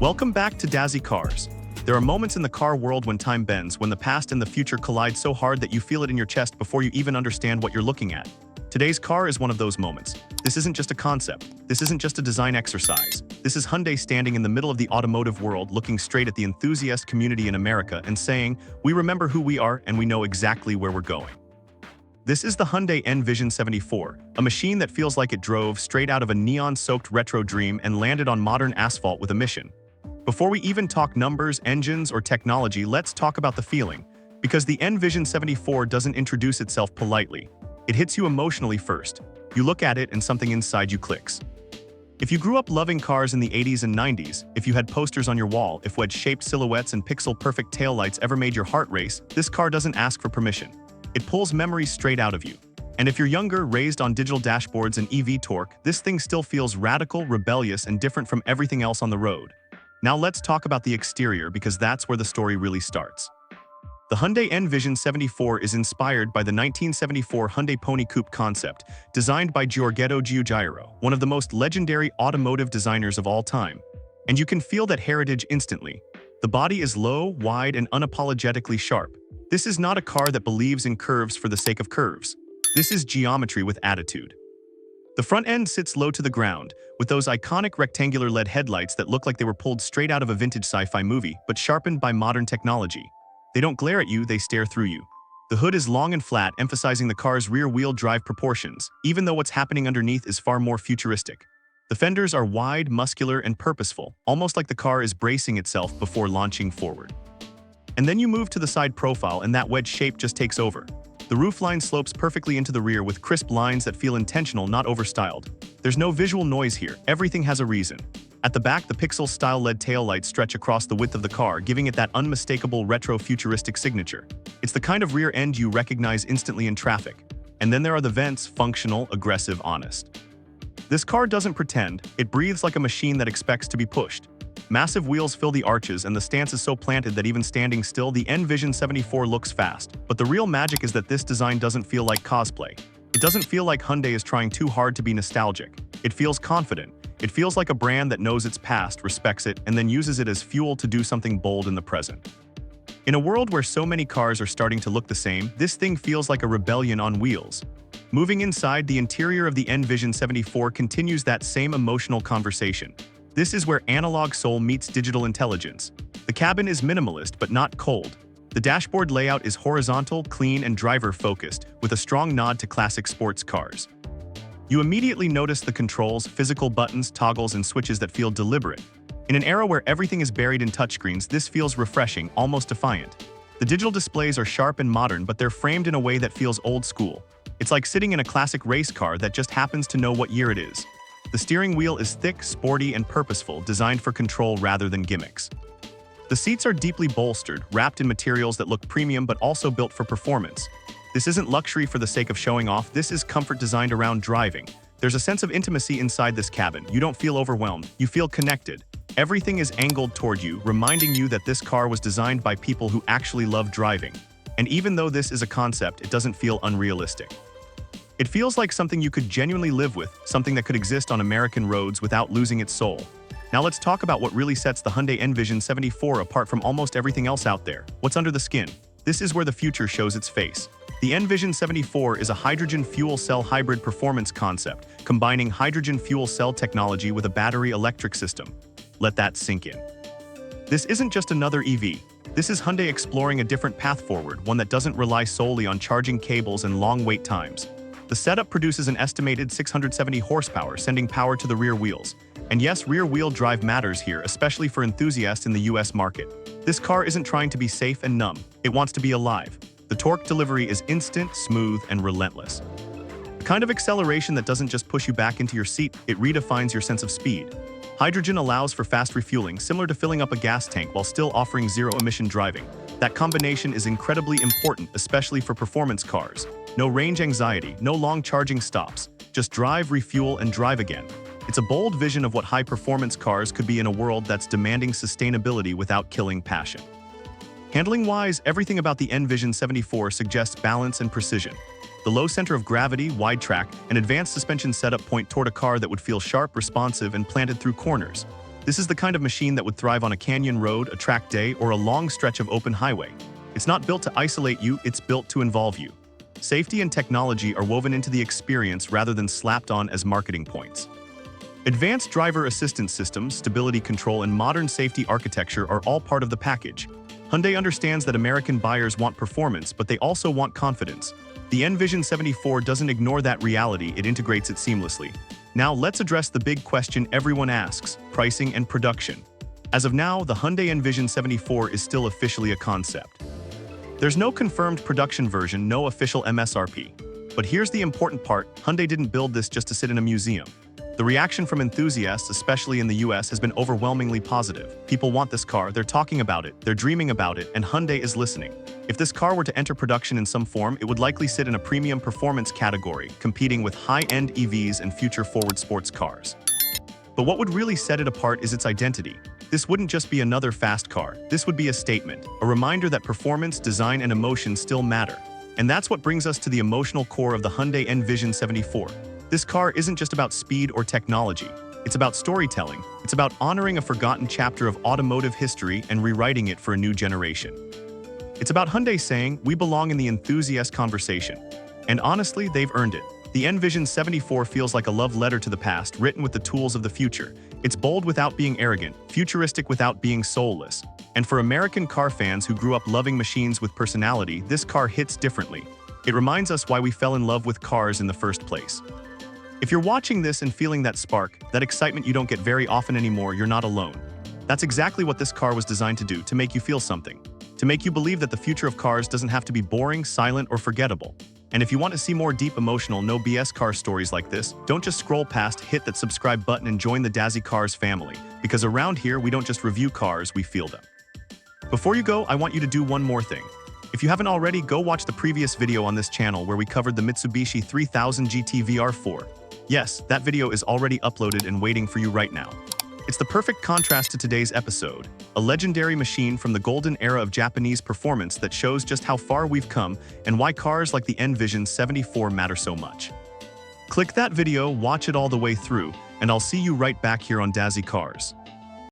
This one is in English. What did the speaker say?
Welcome back to Dazzy Cars. There are moments in the car world when time bends, when the past and the future collide so hard that you feel it in your chest before you even understand what you're looking at. Today's car is one of those moments. This isn't just a concept. This isn't just a design exercise. This is Hyundai standing in the middle of the automotive world, looking straight at the enthusiast community in America and saying, "We remember who we are and we know exactly where we're going." This is the Hyundai N Vision 74, a machine that feels like it drove straight out of a neon-soaked retro dream and landed on modern asphalt with a mission. Before we even talk numbers, engines, or technology, let's talk about the feeling. Because the N Vision 74 doesn't introduce itself politely. It hits you emotionally first. You look at it and something inside you clicks. If you grew up loving cars in the 80s and 90s, if you had posters on your wall, if wedge-shaped silhouettes and pixel-perfect taillights ever made your heart race, this car doesn't ask for permission. It pulls memories straight out of you. And if you're younger, raised on digital dashboards and EV torque, this thing still feels radical, rebellious, and different from everything else on the road. Now let's talk about the exterior, because that's where the story really starts. The Hyundai N Vision 74 is inspired by the 1974 Hyundai Pony Coupe concept, designed by Giorgetto Giugiaro, one of the most legendary automotive designers of all time. And you can feel that heritage instantly. The body is low, wide, and unapologetically sharp. This is not a car that believes in curves for the sake of curves. This is geometry with attitude. The front end sits low to the ground, with those iconic rectangular LED headlights that look like they were pulled straight out of a vintage sci-fi movie, but sharpened by modern technology. They don't glare at you, they stare through you. The hood is long and flat, emphasizing the car's rear-wheel drive proportions, even though what's happening underneath is far more futuristic. The fenders are wide, muscular, and purposeful, almost like the car is bracing itself before launching forward. And then you move to the side profile and that wedge shape just takes over. The roofline slopes perfectly into the rear with crisp lines that feel intentional, not overstyled. There's no visual noise here, everything has a reason. At the back, the pixel-style LED taillights stretch across the width of the car, giving it that unmistakable retro-futuristic signature. It's the kind of rear end you recognize instantly in traffic. And then there are the vents, functional, aggressive, honest. This car doesn't pretend, it breathes like a machine that expects to be pushed. Massive wheels fill the arches, and the stance is so planted that even standing still, the N Vision 74 looks fast. But the real magic is that this design doesn't feel like cosplay. It doesn't feel like Hyundai is trying too hard to be nostalgic. It feels confident. It feels like a brand that knows its past, respects it, and then uses it as fuel to do something bold in the present. In a world where so many cars are starting to look the same, this thing feels like a rebellion on wheels. Moving inside, the interior of the N Vision 74 continues that same emotional conversation. This is where analog soul meets digital intelligence. The cabin is minimalist but not cold. The dashboard layout is horizontal, clean, and driver-focused, with a strong nod to classic sports cars. You immediately notice the controls, physical buttons, toggles, and switches that feel deliberate. In an era where everything is buried in touchscreens, this feels refreshing, almost defiant. The digital displays are sharp and modern, but they're framed in a way that feels old school. It's like sitting in a classic race car that just happens to know what year it is. The steering wheel is thick, sporty, and purposeful, designed for control rather than gimmicks. The seats are deeply bolstered, wrapped in materials that look premium but also built for performance. This isn't luxury for the sake of showing off, this is comfort designed around driving. There's a sense of intimacy inside this cabin. You don't feel overwhelmed, you feel connected. Everything is angled toward you, reminding you that this car was designed by people who actually love driving. And even though this is a concept, it doesn't feel unrealistic. It feels like something you could genuinely live with, something that could exist on American roads without losing its soul. Now let's talk about what really sets the Hyundai N Vision 74 apart from almost everything else out there. What's under the skin? This is where the future shows its face. The N Vision 74 is a hydrogen fuel cell hybrid performance concept, combining hydrogen fuel cell technology with a battery electric system. Let that sink in. This isn't just another EV. This is Hyundai exploring a different path forward, one that doesn't rely solely on charging cables and long wait times. The setup produces an estimated 670 horsepower, sending power to the rear wheels. And yes, rear-wheel drive matters here, especially for enthusiasts in the US market. This car isn't trying to be safe and numb. It wants to be alive. The torque delivery is instant, smooth, and relentless. The kind of acceleration that doesn't just push you back into your seat, it redefines your sense of speed. Hydrogen allows for fast refueling, similar to filling up a gas tank while still offering zero-emission driving. That combination is incredibly important, especially for performance cars. No range anxiety, no long charging stops. Just drive, refuel, and drive again. It's a bold vision of what high-performance cars could be in a world that's demanding sustainability without killing passion. Handling-wise, everything about the N Vision 74 suggests balance and precision. The low center of gravity, wide track, and advanced suspension setup point toward a car that would feel sharp, responsive, and planted through corners. This is the kind of machine that would thrive on a canyon road, a track day, or a long stretch of open highway. It's not built to isolate you, it's built to involve you. Safety and technology are woven into the experience rather than slapped on as marketing points. Advanced driver assistance systems, stability control, and modern safety architecture are all part of the package. Hyundai understands that American buyers want performance, but they also want confidence. The N Vision 74 doesn't ignore that reality, it integrates it seamlessly. Now let's address the big question everyone asks: pricing and production. As of now, the Hyundai N Vision 74 is still officially a concept. There's no confirmed production version, no official MSRP. But here's the important part: Hyundai didn't build this just to sit in a museum. The reaction from enthusiasts, especially in the US, has been overwhelmingly positive. People want this car, they're talking about it, they're dreaming about it, and Hyundai is listening. If this car were to enter production in some form, it would likely sit in a premium performance category, competing with high-end EVs and future-forward sports cars. But what would really set it apart is its identity. This wouldn't just be another fast car. This would be a statement, a reminder that performance, design, and emotion still matter. And that's what brings us to the emotional core of the Hyundai N Vision 74. This car isn't just about speed or technology. It's about storytelling. It's about honoring a forgotten chapter of automotive history and rewriting it for a new generation. It's about Hyundai saying, we belong in the enthusiast conversation. And honestly, they've earned it. The N Vision 74 feels like a love letter to the past, written with the tools of the future. It's bold without being arrogant, futuristic without being soulless. And for American car fans who grew up loving machines with personality, this car hits differently. It reminds us why we fell in love with cars in the first place. If you're watching this and feeling that spark, that excitement you don't get very often anymore, you're not alone. That's exactly what this car was designed to do, to make you feel something. To make you believe that the future of cars doesn't have to be boring, silent, or forgettable. And if you want to see more deep, emotional, no BS car stories like this, don't just scroll past, hit that subscribe button and join the Dazzy Cars family. Because around here, we don't just review cars, we feel them. Before you go, I want you to do one more thing. If you haven't already, go watch the previous video on this channel where we covered the Mitsubishi 3000 GT VR4. Yes, that video is already uploaded and waiting for you right now. It's the perfect contrast to today's episode, a legendary machine from the golden era of Japanese performance that shows just how far we've come and why cars like the N Vision 74 matter so much. Click that video, watch it all the way through, and I'll see you right back here on Dazzy Cars.